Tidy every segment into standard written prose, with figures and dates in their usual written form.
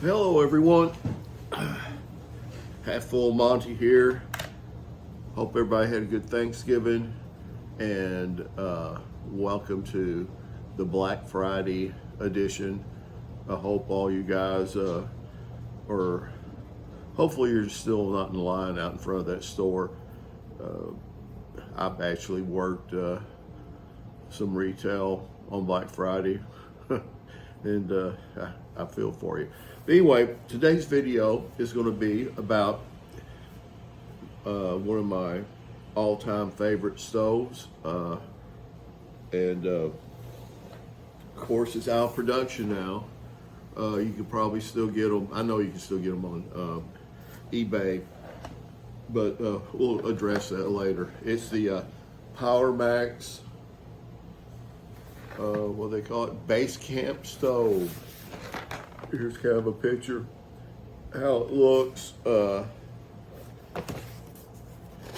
Hello everyone, Half Full Monty here. Hope everybody had a good Thanksgiving and welcome to the Black Friday edition. I hope all you guys hopefully you're still not in line out in front of that store. I've actually worked some retail on Black Friday and I feel for you. But anyway, today's video is going to be about one of my all-time favorite stoves, and of course it's out of production now. You can probably still get them. I know you can still get them on eBay, but we'll address that later. It's the PowerMax, what do they call it? Basecamp stove. Here's kind of a picture how it looks,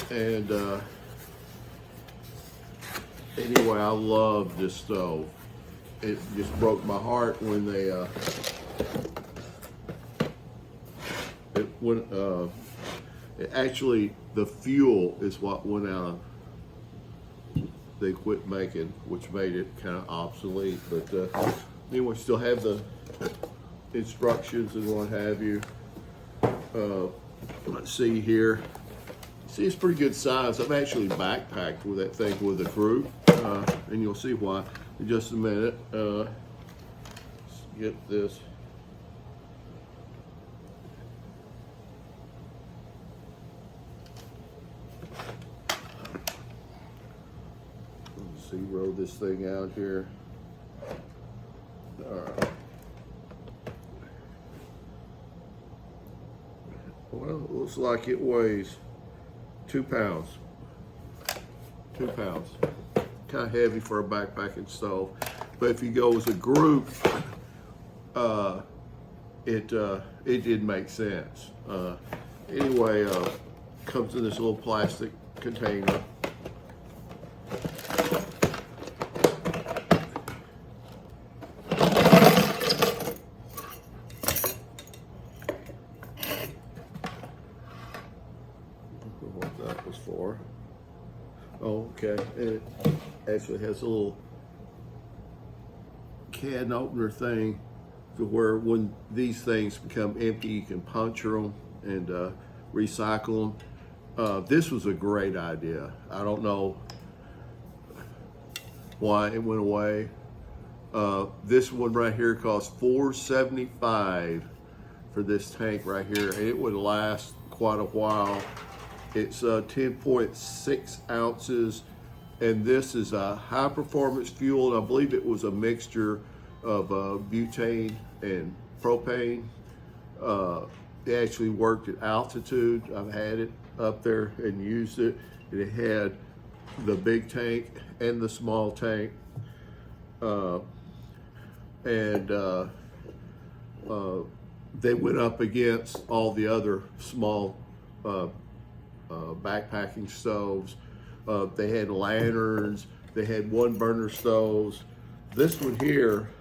and anyway, I love this stove. It just broke my heart when they actually the fuel is what went out. They quit making, which made it kind of obsolete. But anyway, still have the instructions and what have you. Let's see here. See, it's pretty good size. I've actually backpacked with that thing with a crew, and you'll see why in just a minute. Let's get this. Let's zero this thing out here. All right. Well, it looks like it weighs 2 pounds. 2 pounds. Kind of heavy for a backpacking stove. But if you go as a group, it did make sense. Anyway, comes in this little plastic container. What that was for. Oh, okay. It actually has a little can opener thing to where when these things become empty, you can puncture them and recycle them. This was a great idea. I don't know why it went away. This one right here costs $4.75 for this tank right here, and it would last quite a while. It's 10.6 ounces, and this is a high performance fuel, and I believe it was a mixture of butane and propane. It actually worked at altitude. I've had it up there and used it. And it had the big tank and the small tank. They went up against all the other small backpacking stoves. They had lanterns, they had 1-burner stoves. This one here,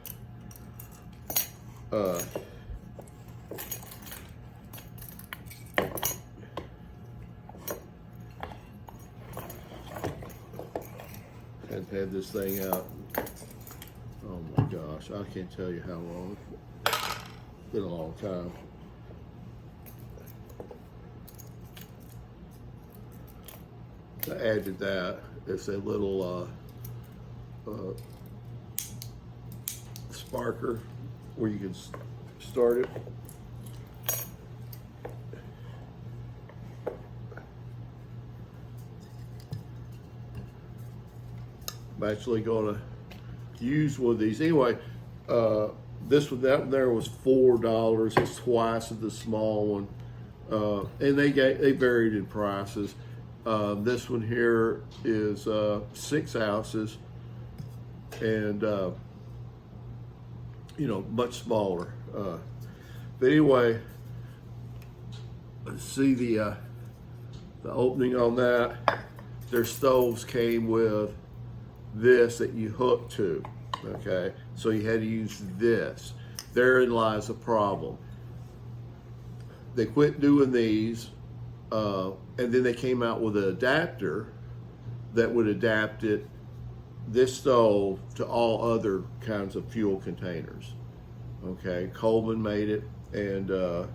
had this thing out. Oh my gosh, I can't tell you how long. It's been a long time. I added that. It's a little sparker where you can start it. I'm actually going to use one of these. Anyway, this one, that one there was $4. It's twice of the small one. And they varied in prices. This one here is 6 ounces and you know, much smaller. But anyway, let's see the opening on that. Their stoves came with this that you hook to, okay? So you had to use this. Therein lies the problem. they quit doing these, and then they came out with an adapter that would adapt this stove to all other kinds of fuel containers. Okay, Coleman made it, and I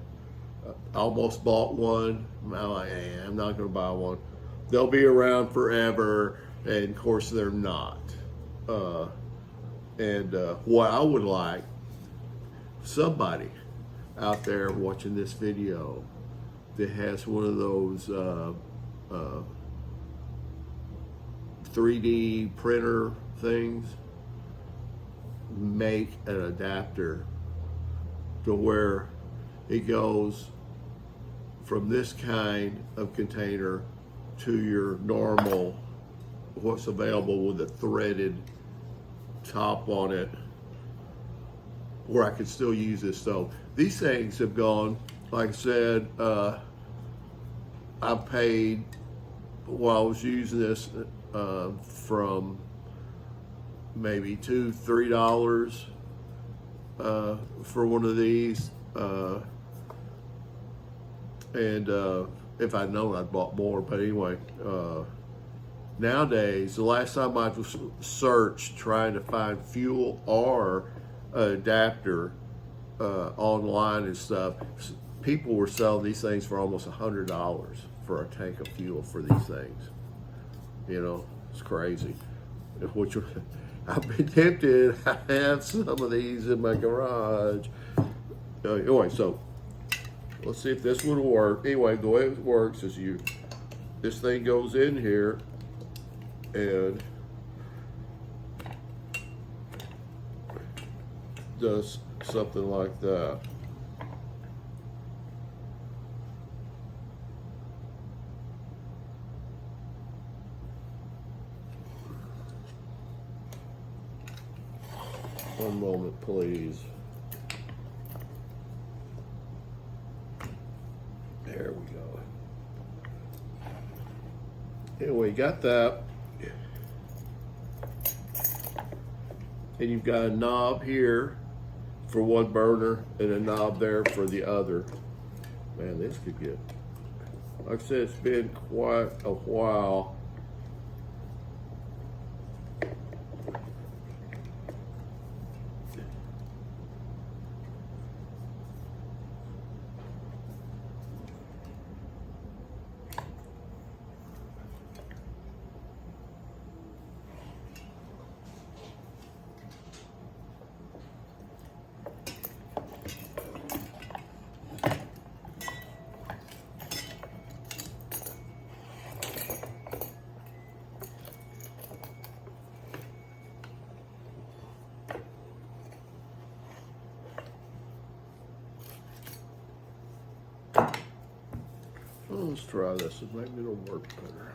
almost bought one. I'm like, I'm not going to buy one. They'll be around forever, and of course they're not. What I would like, somebody out there watching this video that has one of those 3D printer things, make an adapter to where it goes from this kind of container to your normal, what's available with a threaded top on it, where I could still use this stove. These things have gone, like I said, I paid, while I was using this, from maybe $2-3 for one of these, if I'd known, I'd bought more. But anyway, nowadays, the last time I searched trying to find fuel or adapter online and stuff, people were selling these things for almost $100 for a tank of fuel for these things. You know, it's crazy. Which I've been tempted. I have some of these in my garage. Anyway, so let's see if this one will work. Anyway, the way it works is this thing goes in here and does something like that. One moment, please. There we go. Anyway, got that. And you've got a knob here for one burner and a knob there for the other. Man, this could get, like I said, it's been quite a while. Let's try this, and maybe it'll work better.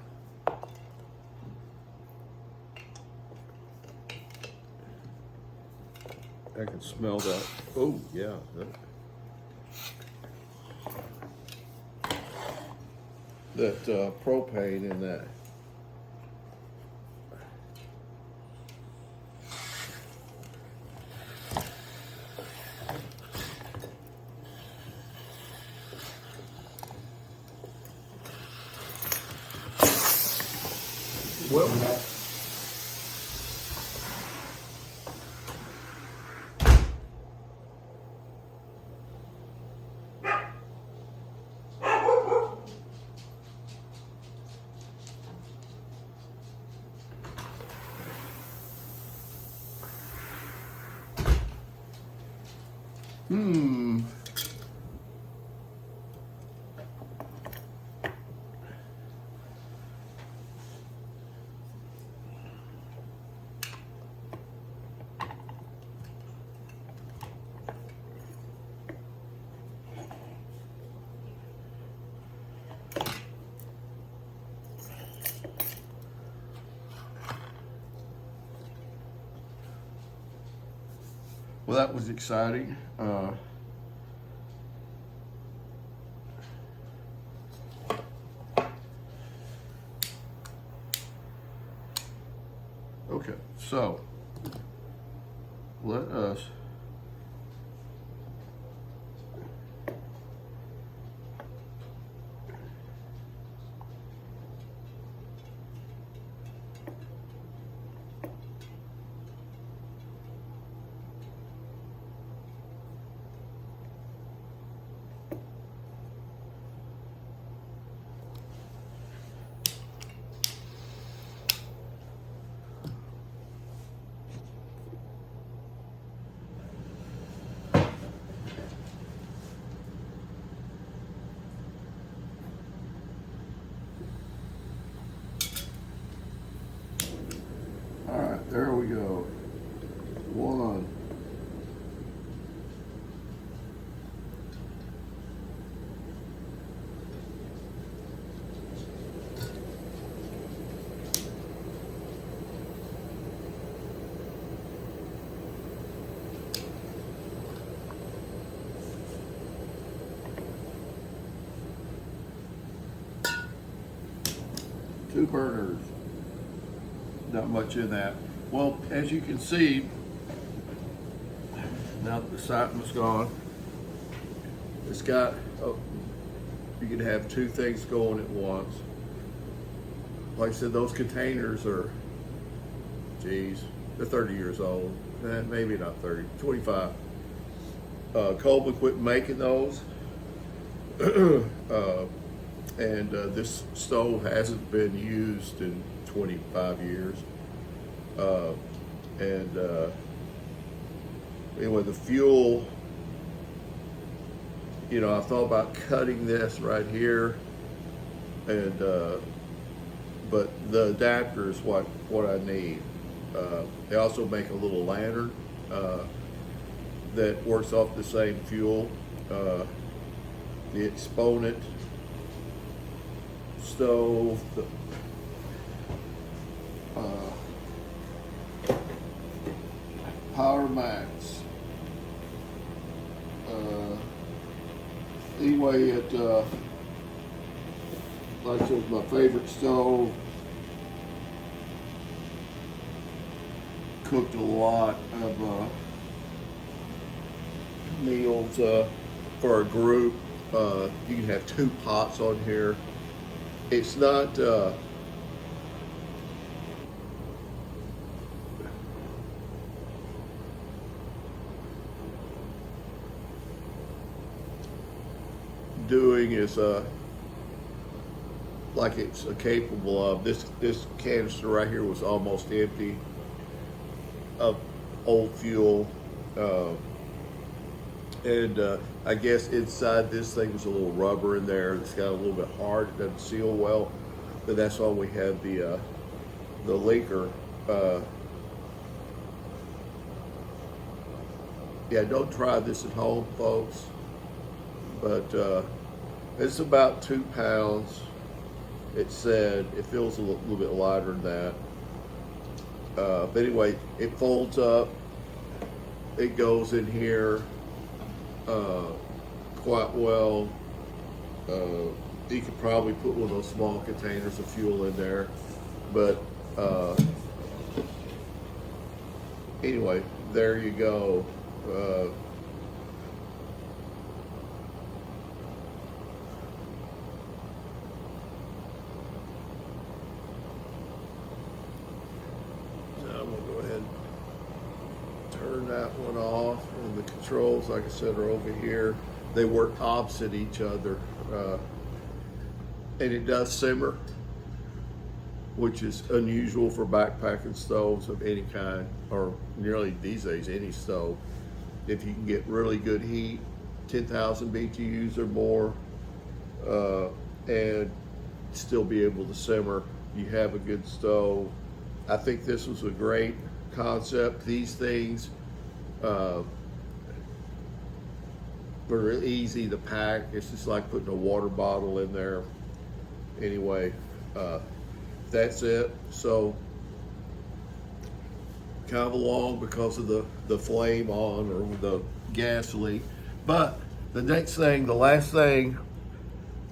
I can smell that. Oh, yeah. That propane in that. Well, well, that was exciting. Okay, so let us 2 burners. Not much in that. Well, as you can see, now that the siphon was gone, it's got, oh, you can have 2 things going at once. Like I said, those containers are, geez, they're 30 years old. Maybe not 30, 25. Coleman quit making those. And this stove hasn't been used in 25 years. Anyway, the fuel, you know, I thought about cutting this right here, and but the adapter is what I need. They also make a little lantern that works off the same fuel. The Exponent stove, the PowerMax. Anyway, like I said, my favorite stove. Cooked a lot of meals for a group. You can have 2 pots on here. It's not doing is like it's capable of. This canister right here was almost empty of old fuel, and I guess inside this thing was a little rubber in there. It's got a little bit hard. It doesn't seal well, but that's why we have the leaker. Yeah, don't try this at home, folks. But it's about 2 pounds. It said it feels a little bit lighter than that. But anyway, it folds up. It goes in here quite well. You could probably put one of those small containers of fuel in there. But anyway, there you go. I'm gonna go ahead and turn that one off, and the controls, like I said, are over here. They work opposite each other, and it does simmer, which is unusual for backpacking stoves of any kind, or nearly these days any stove. If you can get really good heat, 10,000 BTUs or more, and still be able to simmer, you have a good stove. I think this was a great concept. These things are easy to pack. It's just like putting a water bottle in there. Anyway, that's it. So kind of long because of the flame on, or the gas leak. But the next thing, the last thing,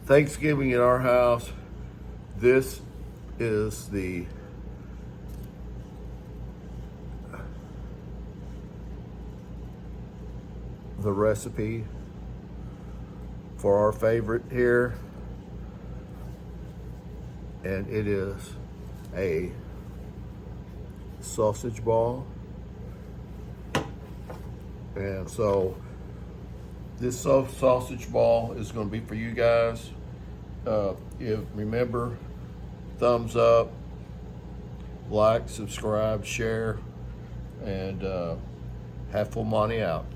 Thanksgiving at our house, this is the recipe for our favorite here, and it is a sausage ball. And so this sausage ball is going to be for you guys. Remember, thumbs up, like, subscribe, share, and have full money out.